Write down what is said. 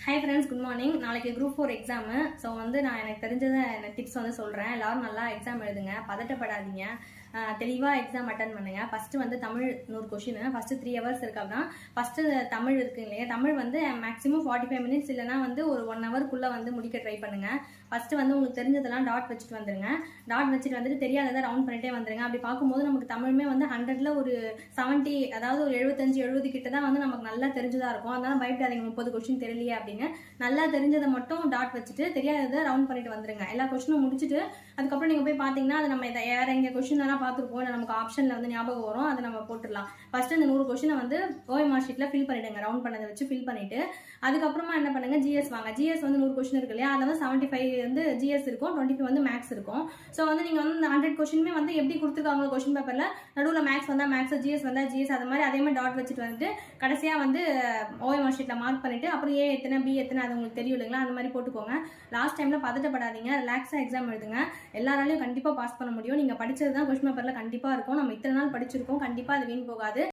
Hi friends, good morning. நாளைக்கு group 4 exam. So நான் எனக்கு தெரிஞ்சதை டிப்ஸ் சொல்கிறேன். எல்லாரும் நல்லா எக்ஸாம் எழுதுங்க, பதட்டப்படாதீங்க, தெளிவாக எக்ஸாம் அட்டன் பண்ணுங்க. First Tamil 100 question. First 3 hours இருக்கு அப்படின்னா ஃபஸ்ட்டு தமிழ் இருக்கு இல்லையா, தமிழ் மேக்ஸிமம் 45 மினிட்ஸ் இல்லைனா ஒரு 1 ஹவருக்குள்ளே முடிக்க ட்ரை பண்ணுங்க. ஃபஸ்ட்டு உங்களுக்கு தெரிஞ்சதெல்லாம் டாட் வச்சுட்டு வந்துருங்க. டாட் வச்சுட்டு வந்துட்டு தெரியாததை ரவுண்ட் பண்ணிட்டே வந்துருங்க. அப்படி பார்க்கும்போது நமக்கு தமிழுமே 100ல் ஒரு 70, அதாவது ஒரு 75-70 கிட்ட தான் நமக்கு நல்லா தெரிஞ்சதாக இருக்கும். அதனால பயப்படாதீங்க 30 கொஷின் தெரியலையே அப்படின்னு. நல்லா தெரிஞ்சதை மட்டும் டாட் வச்சுட்டு தெரியாததை ரவுண்ட் பண்ணிட்டு வந்துருங்க. எல்லா கொஷினும் முடிச்சுட்டு அதுக்கப்புறம் நீங்கள் போய் பார்த்தீங்கன்னா அது நம்ம வேற எங்கே கொஷின் எல்லாம் பார்த்துருப்போம், இல்லை நமக்கு ஆப்ஷனில் ஞாபகம் வரும், அதை நம்ம போட்டுடலாம். ஃபர்ஸ்ட் அந்த 100 கொஷினை OMR ஷீட்டில் ஃபில் பண்ணிடுங்க. ரவுண்ட் பண்ணதை வச்சு ஃபில் பண்ணிட்டு அதுக்கப்புறமா என்ன பண்ணுங்க, ஜிஎஸ் வாங்க. ஜிஎஸ் 100 கொஷின் இருக்கு இல்லையா, அதை 75 ஜிஎஸ் இருக்கும், 25 மேக்ஸ் இருக்கும். ஸோ நீங்கள் இந்த 100 கொஷினுமே எப்படி கொடுத்துருக்காங்க கொஷின் பேப்பரில் நடுவில் மேக்ஸ் வந்தால் மேக்ஸ், ஜிஎஸ் வந்தால் ஜிஎஸ், அது மாதிரி அதே மாதிரி டாட் வச்சுட்டு கடைசியாக OMR ஷீட்டில் மார்க் பண்ணிட்டு அப்புறம் ஏ எத்தனை பி எத்தனை அது உங்களுக்கு தெரியும் இல்லைங்களா, அந்த மாதிரி போட்டுக்கோங்க. லாஸ்ட் டைமில் பதட்டப்படாதீங்க, ரிலாக்ஸாக எக்ஸாம் எழுதுங்க. எல்லாராலையும் கண்டிப்பாக பாஸ் பண்ண முடியும். நீங்கள் படிச்சது தான் கொஸ்டின் பேப்பரில் கண்டிப்பாக இருக்கும். நம்ம இத்தனை நாள் படிச்சிருக்கோம், கண்டிப்பாக அது வீண் போகாது.